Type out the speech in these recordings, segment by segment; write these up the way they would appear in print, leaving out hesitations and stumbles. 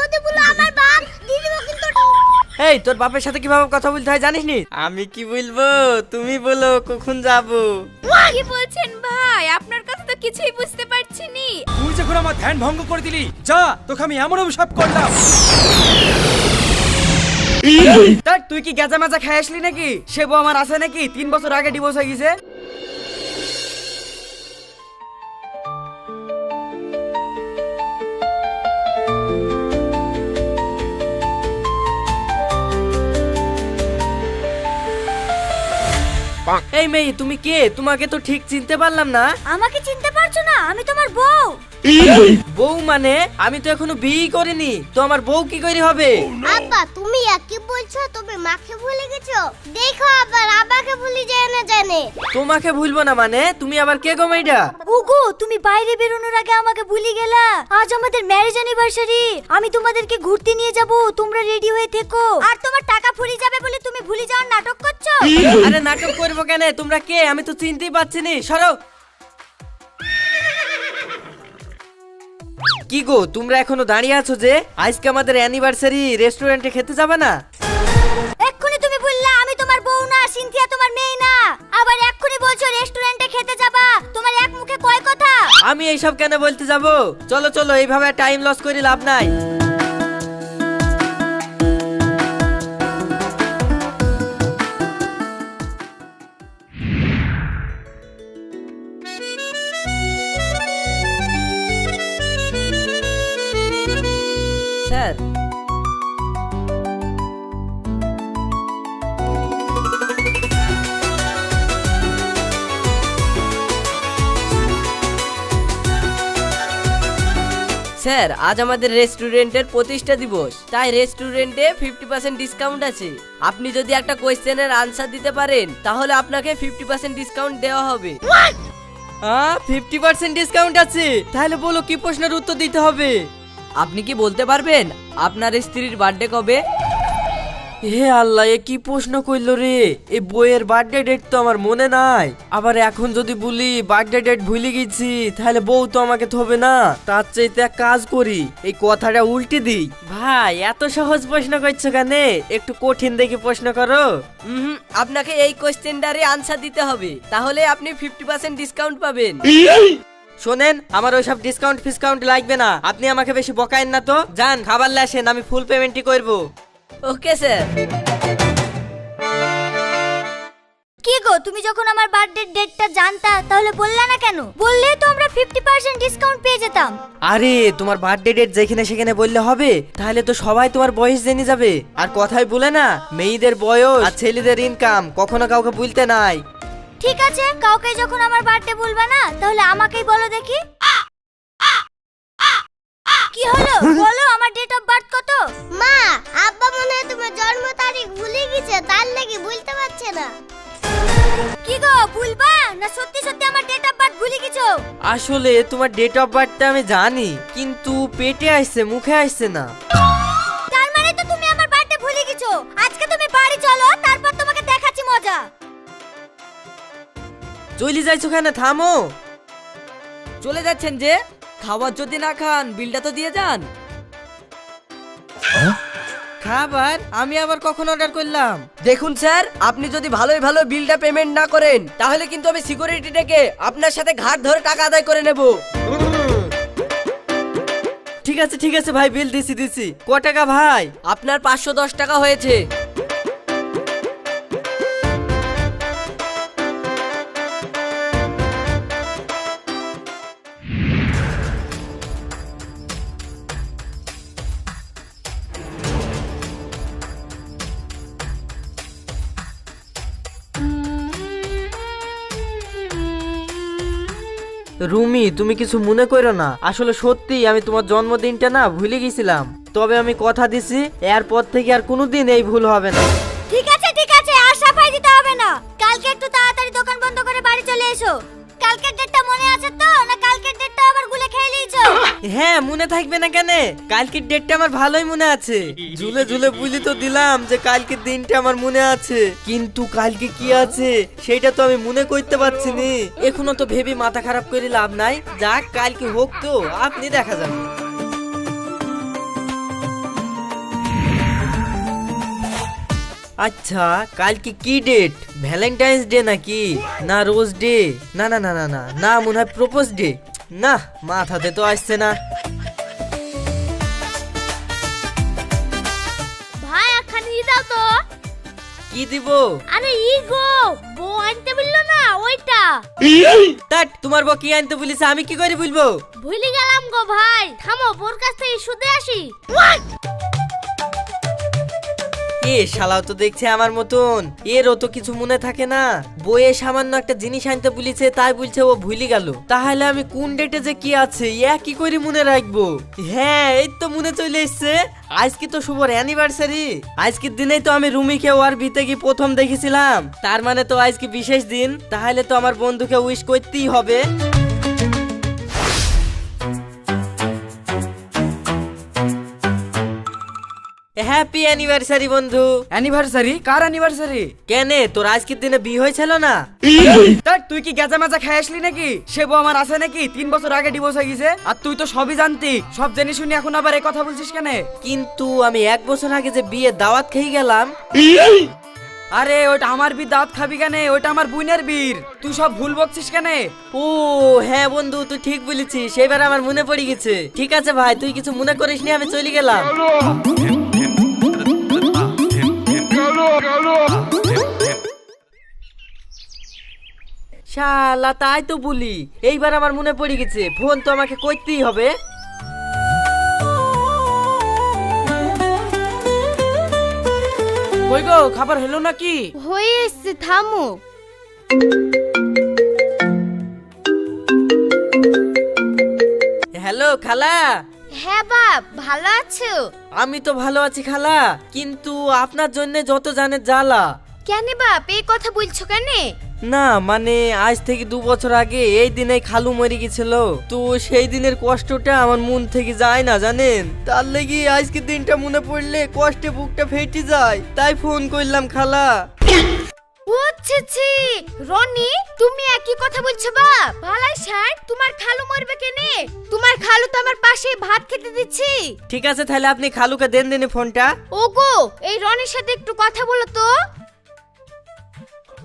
যদি বলো আমার বাপ দিয়ে দেবো কিন্তু। এই তোর বাপের সাথে কিভাবে কথা বলতে হয় জানিস নি? আমি কি বলবো তুমি বলো কখন যাবো। কি বলছেন ভাই? আপনার কথা তো কিছুই বুঝতে পারছি নি। তুই যখন আমার ধ্যান ভঙ্গ করে দিলি, যা তোকে আমি এমন অভিশাপ করলাম। তুই কি গেজা মাজা খাই আসলি নাকি? সে বউ আমার আছে নাকি? 3 বছর আগে ডিভোর্স হয়ে গেছে। এই মেয়ে তুমি কে? তোমাকে তো ঠিক চিনতে পারলাম না। আমাকে চিনতে পারছো না? আমি তোমার বউ। বউ মানে? আমি তো এখনো বিয়ে করিনি, তো আমার বউ কি করে হবে? আব্বা তুমি কি বলছো? তুমি মাকে ভুলে গেছো? দেখো আবার আব্বাকে ভুলে যায় না জানে। তোমাকে ভুলবো না মানে? তুমি আবার কে গো মেয়েটা? ওগো তুমি বাইরে বেরোনোর আগে আমাকে ভুলে গেলা। আজ আমাদের ম্যারেজ অ্যানিভার্সারি। আমি তোমাদেরকে ঘুরতে নিয়ে যাব, তোমরা রেডি হয়ে থেকো। আর তোমার টাকা ফুরিয়ে যাবে বলে তুমি ভুলে যাওয়ার নাটক করছো। আরে নাটক করবো কেন? তোমরা কে? আমি তো চিনতেই পারছি না। সরো। কি গো তোমরা এখনো দাঁড়িয়ে আছো যে? আজকে আমাদের অ্যানিভার্সারি, রেস্টুরেন্টে খেতে যাবে না? এক্ষুনি তুমি বললা আমি তোমার বউ না, সিনথিয়া তোমার মেয়ে না। আবার এক্ষুনি বলছো রেস্টুরেন্টে খেতে যাবা। তোমার এক মুখে কয় কথা? আমি এইসব কেন বলতে যাব? চলো চলো, এইভাবে টাইম লস করে লাভ নাই। স্যার স্যার আজ আমাদের রেস্টুরেন্টের প্রতিষ্ঠা দিবস, তাই রেস্টুরেন্টে 50% ডিসকাউন্ট আছে। আপনি যদি একটা কোয়েশ্চেনের আনসার দিতে পারেন তাহলে আপনাকে 50% ডিসকাউন্ট দেওয়া হবে। 50% ডিসকাউন্ট আছে? তাহলে বলো কি প্রশ্নের উত্তর দিতে হবে? আপনি কি বলতে পারবেন আপনার স্ত্রীর বার্থডে কবে? হে আল্লাহ, এ কি প্রশ্ন করলো রে? এই বইয়ের বার্থডে ডেট তো আমার মনে নাই। আবার এখন যদি বলি বার্থডে ডেট ভুলে গেছি তাহলে বউ তো আমাকে থবে না। তার চাইতে এক কাজ করি, এই কথাটা উল্টে দিই। ভাই এত সহজ প্রশ্ন করছো কেন? একটু কঠিন দেখে প্রশ্ন করো। আপনাকে এই কোশ্চেনটারই আনসার দিতে হবে, তাহলে আপনি 50% ডিসকাউন্ট পাবেন। শোনেন, আমার ওইসব ডিসকাউন্ট ফিসকাউন্ট লাগবে না। আপনি আমাকে বেশি বকায়েন না তো। যান খাবার আসেন, আমি ফুল পেমেন্টই করবো। Okay sir. কি গো তুমি যখন আমার বার্থডে ডেটটা জানতা তাহলে বললা না কেন? বললেই তো আমরা 50% ডিসকাউন্ট পেয়ে যেতাম। আরে তোমার বার্থডে ডেট যেখানে সেখানে বললে হবে? তাহলে তো সবাই তোমার বয়স জেনে যাবে। আর কথাই বলে না, মেয়েদের বয়স আর ছেলেদের ইনকাম কখনো কাউকে বলতে নাই। ঠিক আছে, কাউকে যখন আমার বার্থডে বলবা না তাহলে আমাকেই বলো দেখি। কি হলো বলো, আমার ডেট অফ বার্থ কত? মা আব্বা মনে হয় তোমার জন্ম তারিখ ভুলে গেছে, তার লাগি বলতে পারছে না। কি গো ভুলবা না সত্যি সত্যি আমার ডেট অফ বার্থ ভুলে গেছো? আসলে তোমার ডেট অফ বার্থটা আমি জানি, কিন্তু পেটে আসছে, মুখে আসছে না। তার মানে তো তুমি আমার বার্থডে ভুলে গেছো। আজকে তুমি বাড়ি চলো, তারপর তোমাকে দেখাচ্ছি মজা। চলে যাইছো কেন? থামো। চলে যাচ্ছেন যে? খাবার যদি না খান বিলটা তো দিয়ে যান। খাবার আমি আবার কখন অর্ডার করলাম? দেখুন স্যার, আপনি যদি ভালোই ভালো বিলটা পেমেন্ট না করেন তাহলে কিন্তু আমি সিকিউরিটি ডেকে আপনার সাথে ঘাট ধরে টাকা আদায় করে নেব। ঠিক আছে ঠিক আছে ভাই, বিল দিছি। ক টাকা ভাই? আপনার 510 টাকা হয়েছে। রুমি তুমি কিছু মনে করো না, আসলে সত্যি আমি তোমার জন্মদিনটা না ভুলে গেছিলাম। তবে আমি কথা দিছি এরপর থেকে আর কোনোদিন এই ভুল হবে না। ঠিক আছে, আর সাফাই দিতে হবে না। কালকে একটু তাড়াতাড়ি দোকান বন্ধ করে বাড়ি চলে এসো। কালকের ডেটটা মনে আছে তো? না কালকের ডেটটা আবার ভুলে খেয়ে নিয়েছো? হ্যাঁ মনে থাকবে না কেন? কালকের ডেটটা আমার ভালোই মনে আছে। ঝুলে ঝুলে বুঝি তো দিলাম যে কালকের দিনটা আমার মনে আছে, কিন্তু কালকে কি আছে সেটা তো আমি মনে করতে পারছি নি। এখনো তো ভেবে মাথা খারাপ করে লাভ নাই। যাক কালকে হোক, তো আপনি দেখা যাবে। আচ্ছা কালকে কি ডেট? ভ্যালেন্টাইন্স ডে নাকি, না রোজ ডে? না না না না না না, মনে হয় প্রপোজ ডে। না, মাথাতে তো আসছে না। ভাই একখান ই দাও তো। কি দিব? আরে ই গো, বউ আনতে বললো না ওইটা। তাট, তোমার বউ কি আনতে বলিস, আমি কি করে বলবো? ভুলে গেলাম গো ভাই, থামো বোর কাছ থেকে শুধু আসি। এ শালাও তো দেখছে আমার মতন, এরও তো কিছু মনে থাকে না। বইয়ে সামান্য একটা জিনিস আনতে বলেছে, তাই বলছে ও ভুলে গেল। তাহলে আমি কোন ডেটে যে কি আছে কি করে মনে রাখবো? হ্যাঁ, এই তো মনে চলে এসছে, আজকে তো শুভর অ্যানিভার্সারি। আজকের দিনেই তো আমি রুমিকে ওর বিতে গিয়ে প্রথম দেখেছিলাম, তার মানে তো আজকে বিশেষ দিন। তাহলে তো আমার বন্ধুকে উইশ করতেই হবে। হ্যাপি অ্যানিভার্সারি বন্ধু। অ্যানিভার্সারি? কার অ্যানিভার্সারি? কেনে, তোর আজকের দিনে বিয়ে হয়েছিল না? তুই কি গেজা মাজা খাই আসলি নাকি? সে বউ আমার আছে নাকি? 3 বছর আগে ডিভোর্স হয়ে গেছে। আর তুই তো সবই জানতি, সব জেনে শুনি এখন আবার এই কথা বলছিস কেন? কিন্তু আমি 1 বছর আগে যে বিয়ে দাওয়াত খেয়ে গেলাম। আরে ওইটা আমার বীর, দাঁত খাবি কেন? ওইটা আমার বোনের বীর, তুই সব ভুল বকছিস কেন? ও হ্যাঁ বন্ধু, তুই ঠিক বলেছিস, সেবার আমার মনে পড়ে গেছে। ঠিক আছে ভাই, তুই কিছু মনে করিস নি, আমি চলে গেলাম। শালা, তাই তো বলি, এইবার আমার মনে পড়ে গেছে, ফোন তো আমাকে করতেই হবে। কই গো, খাবার হলো নাকি? হয়ে এসছে, থামো। হ্যালো খালা। হ্যাঁ বাপ, ভালো আছো? আমি তো ভালো আছি খালা, কিন্তু আপনার জন্য যত জানে জ্বালা। কেন বাপ এই কথা বলছো কেন? না মানে, আজ থেকে 2 বছর আগে এই দিনে খালু মরে গেছিল, তো সেই দিনের কষ্টটা আমার মন থেকে যায় না জানেন। তার লেগে আজকের দিনটা মনে পড়লে কষ্টে বুকটা ফেটে যায়, তাই ফোন করলাম খালা। বুঝছি। রনি, তুমি একই কথা বলছো বাপ? ভালাই স্যার, তোমার খালু মরবে কেনে? তোমার খালু তো আমার পাশে ভাত খেতে দিচ্ছি। ঠিক আছে, তাহলে আপনি খালুকে দেন দিনে ফোনটা। ওগো, এই রনির সাথে একটু কথা বলো তো।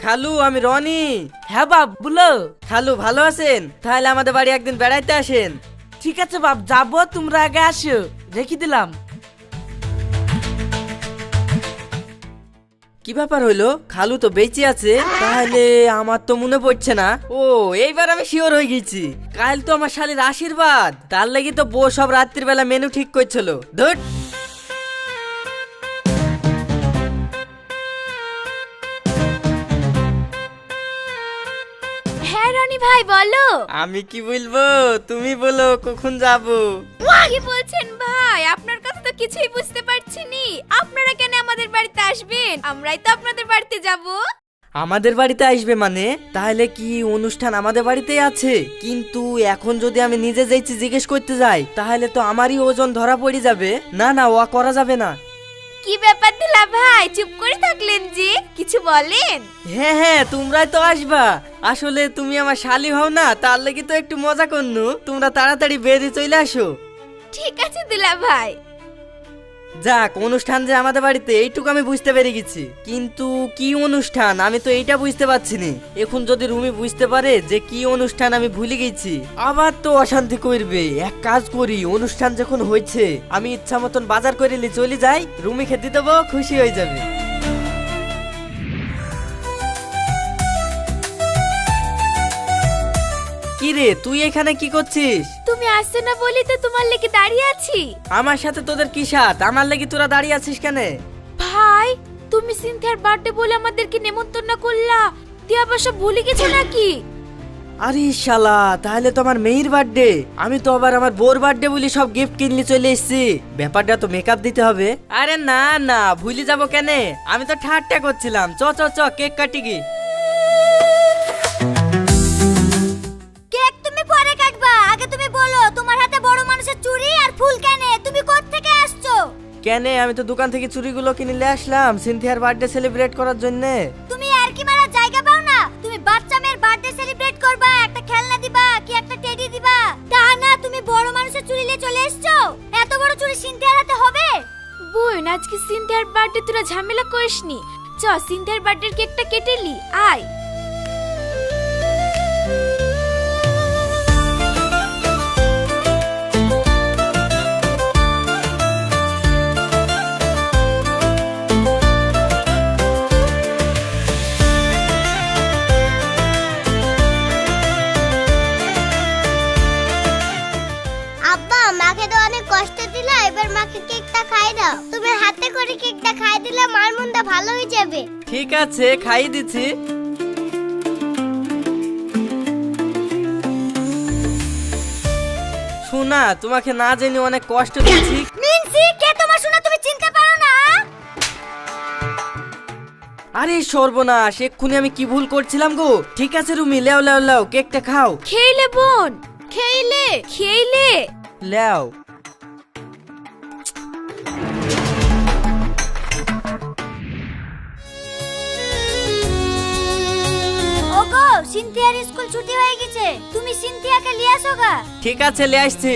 খালু, আমি রনি। হ্যাঁ বাপ, বলো। খালু ভালো আছেন? তাহলে আমাদের বাড়ি একদিন বেড়াইতে আসেন। ঠিক আছে বাপ, যাবো, তোমরা আগে আসো, রেখে দিলাম। কি ব্যাপার হইলো, খালু তো বেঁচে আছে, তাহলে আমার তো মনে পড়ছে না। ও, এইবার আমি শিওর হয়ে গেছি, কাল তো আমার শালীর আশীর্বাদ, তার লাগি তো বউ সব রাত্রির বেলা মেনু ঠিক করছিল। ধুর। হ্যাঁ রনি ভাই, বলো। আমি কি বলবো, তুমি বলো কখন যাবো। কি বলছেন ভাই? আপনার কথা তো কিছুই বুঝতে পারছি নি। আপনারা কেন আমাদের বাড়িতে আসবেন? আমরাই তো আপনাদের বাড়িতে যাব। আমাদের বাড়িতে আসবে মানে? তাহলে কি অনুষ্ঠান আমাদের বাড়িতেই আছে? কিন্তু এখন যদি আমি নিজে যাইছি জিজ্ঞেস করতে যাই, তাহলে তো আমারই ওজন ধরা পড়ে যাবে। না না, ও করা যাবে না। কি ব্যাপার দিলা ভাই, চুপ করে থাকলেন যে, কিছু বলেন? হ্যাঁ হ্যাঁ, তোমরাই তো আসবা। আসলে তুমি আমার শালি হও না, তার লাগি তো একটু মজা করনু। তোমরা তাড়াতাড়ি বেরিয়ে চলে আসো। ঠিক আছে দিলা ভাই। যাক, অনুষ্ঠান যে আমাদের বাড়িতে এইটুকু আমি বুঝতে পেরে গেছি, কিন্তু কি অনুষ্ঠান আমি তো এইটা বুঝতে পারছি না। এখন যদি রুমি বুঝতে পারে যে কি অনুষ্ঠান আমি ভুলে গেছি, আবার তো অশান্তি করবে। এক কাজ করি, অনুষ্ঠান যখন হয়েছে আমি ইচ্ছা মতন বাজার করে নিয়ে চলে যাই, রুমি খেতে দেবো, খুশি হয়ে যাবে। কি রে, তুই এখানে কি করছিস? তুমি আসছে না বলি তো তোমার লেগে দাঁড়িয়ে আছি। আমার সাথে তোদের কি সাথ? আমার লাগি তোরা দাঁড়িয়ে আছিস কেন? ভাই, তুমি সিনথিয়ার বার্থডে বলে আমাদেরকে নেমন্তন্ন করলা, তুই আবার সব ভুলে গেছো নাকি? আরে শালা, তাহলে তো আমার মেয়ের বার্থডে, আমি তো আবার আমার বোর বার্থডে বলি সব গিফট কিনলে চলে এসেছি। ব্যাপারটা তো মেকআপ দিতে হবে। আরে না না, ভুলে যাবো কেন? আমি তো ঠাট্টা করছিলাম। চ চ চ, কেক কাটি গি। কেক তুমি পরে কাটবা, আগে তুমি বলো তোমার হাতে বড় মানুষের চুড়ি আর ফুল কেন? তুমি কোথা থেকে আসছো? কেন, আমি তো দোকান থেকে চুড়িগুলো কিনে নিয়ে আসলাম সিনথিয়ার বার্থডে সেলিব্রেট করার জন্য। তুমি আর কি মারার জায়গা পাও না? তুমি বাচ্চা মেয়ের বার্থডে সেলিব্রেট করবা, একটা খেলনা দিবা কি একটা টেডি দিবা, তা না তুমি বড় মানুষের চুড়ি নিয়ে চলে এসছো। এত বড় চুড়ি সিনথিয়ার হাতে হবে? বোন, আজকে সিনথিয়ার বার্থডে, তোরা ঝামেলা করিসনি। চ সিনথিয়ার বার্থডের কেকটা কেটেলি আয়। আব্বা মাকে তো অনেক কষ্ট দিলা, এবার মাকে কেকটা খাই দাও। তুমি হাতে করে কেকটা খাই দিলে মার মনটা ভালো হয়ে যাবে। ঠিক আছে, খাইয়ে দিচ্ছি। শোনা, তোমাকে না জেনে অনেক কষ্ট দিচ্ছি। মিনসি, কে তোমার শোনা তুমি চিনতে পারো না? আরে সর্বনাশ, এক্ষুনি আমি কি ভুল করছিলাম গো। ঠিক আছে রুমি, লেও লেও লেও, কেকটা খাও। খেইলে বোন, খেইলে খেইলে। লেও। ওগো, সিনথিয়ার স্কুল ছুটি হয়ে গেছে, তুমি সিনথিয়াকে নিয়ে আসো গা। ঠিক আছে, লে আসছি।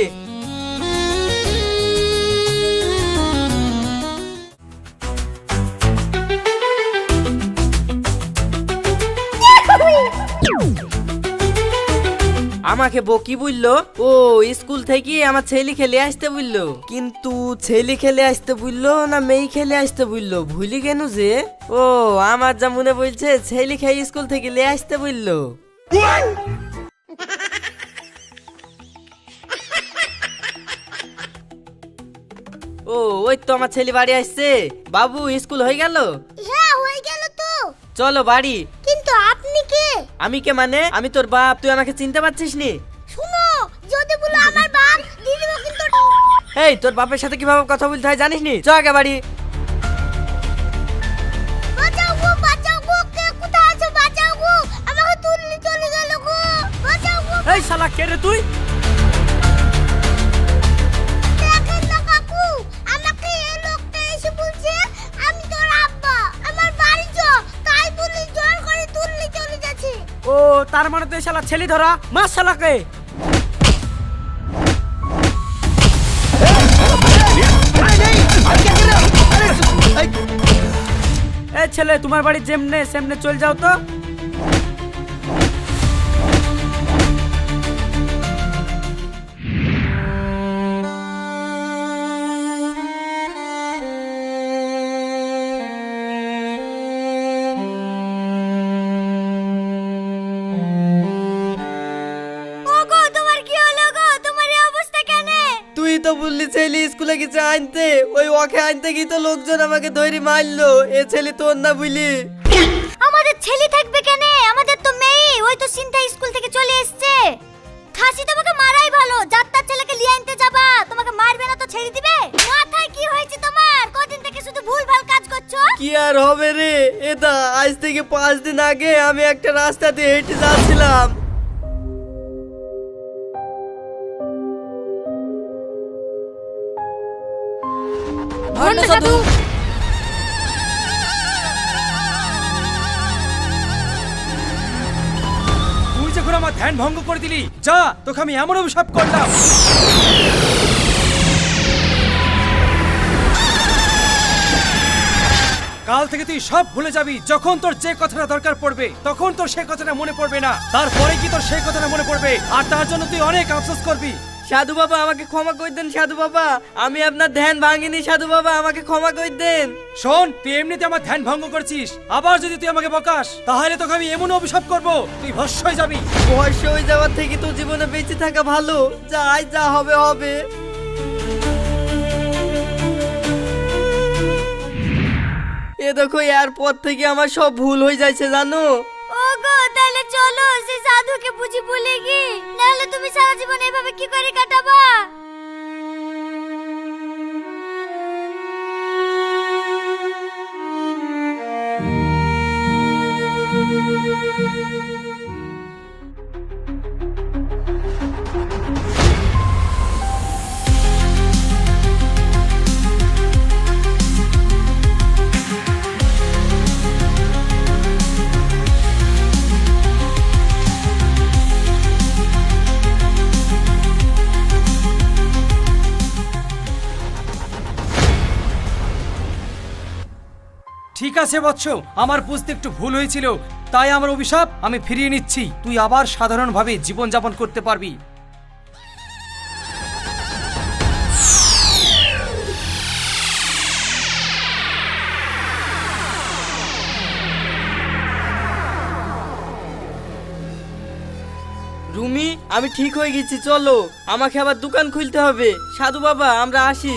আমাকে বউ কি বললো? ও স্কুল থেকে আমার ছেলে খেলে আসতে বললো, কিন্তু ছেলে খেলে আসতে বললো না মেয়ে খেলে আসতে বললো ভুলি কেন যে। ও আমার যা মনে বলছে ছেলে খেয়ে স্কুল থেকে লে আসতে বললো। ও ওই তো আমার ছেলে বাড়ি আসছে। বাবু স্কুল হয়ে গেল? হ্যাঁ হয়ে গেল তো। চলো বাড়ি। কিন্তু আপনি কে? আমি কে মানে? আমি তোর বাপ, তুই আমাকে চিনতে পারছিস নি? শুনো, যদি বলো আমার বাপ দিয়ে দেবো কিন্তু। এই তোর বাপের সাথে কিভাবে কথা বলতে হয় জানিস নি? চ আগে বাড়ি। বাঁচাও গো, কে কোথায় আছো? বাঁচাও গো, আমাকে তুলে চলে গেল গো, বাঁচাও গো। এই শালা কে রে তুই? দেখেন না কাকু, আমাকে এই লোকটা এসে বলছে আমি তোর আব্বা, আমার বাড়ি চো, তাই বলে জোর করে তুলে চলে যাচ্ছে। ও তার মানে তো এই শালা ছেলে ধরা, মার শালাকে। এই ছেলে, তোমার বাড়ি যেমনে সেমনে চল যাও তো। ওগো, তোমার কি হলো গো? তোমার এই অবস্থা কেন? তুই তো বললি ছেলে স্কুলে গেছে আনতে, ওই ওকে আনতে গিয়ে তো লোকজন আমাকে ধরে মারলো। এ ছেলে তোর না বুঝলি? আমাদের ছেলে থাকবে কেন? আমাদের তো মেয়ে, ওই তো সিনথিয়া স্কুল থেকে চলে এসেছে। খাসি তোমাকে মারাই ভালো, যাত্রার ছেলেকে নিয়ে আনতে যাবা, তোমাকে মারবে না তো ছেড়ে দিবে? মাথায় কি হয়েছে তোমার? কদিন থেকে শুধু ভুলভাল কাজ করছো। কি আর হবে রে, এটা আজ থেকে 5 দিন আগে আমি একটা রাস্তা দিয়ে হেঁটে যাচ্ছিলাম। ভণ্ড সাধু। তুই যখন আমার ধ্যান ভঙ্গ করে দিলি, যা তোকে আমি এমন অভিশাপ করলাম। কাল থেকে তুই সব ভুলে যাবি। যখন তোর যে কথাটা দরকার পড়বে তখন তোর সেই কথাটা মনে পড়বে না, তারপরে কি তোর সেই কথাটা মনে পড়বে, আর তার জন্য তুই অনেক আফসোস করবি। সাধু বাবা আমাকে ক্ষমা করে দেন। সাধু বাবা, আমি আপনার ধ্যান ভাঙিনি। সাধু বাবা আমাকে ক্ষমা করে দেন। শোন, তুই এমনিতে আমার ধ্যান ভঙ্গ করছিস, আবার যদি তুই আমাকে বকাস তাহলে তোকে আমি এমন অভিশাপ করব তুই ভস্ম হয়ে যাবি। বয়স হয়ে যাওয়ার থেকে তো জীবনে বেঁচে থাকা ভালো। যাই যা হবে হবে। এ দেখো, এরপর থেকে আমার সব ভুল হয়ে যাচ্ছে জানো। ওগো, তাহলে চলো সেই সাধুকে বুঝি বলে গি, নাহলে তুমি সারা জীবন এভাবে কি করে কাটাবা? ঠিক আছে বৎস, আমার বুঝতে একটু ভুল হয়েছিল, তাই আমার অভিশাপ আমি ফিরিয়ে নিচ্ছি। তুই আবার সাধারণভাবে জীবনযাপন করতে পারবি। রুমি, আমি ঠিক হয়ে গেছি, চলো আমাকে আবার দোকান খুলতে হবে। সাধু বাবা, আমরা আসি।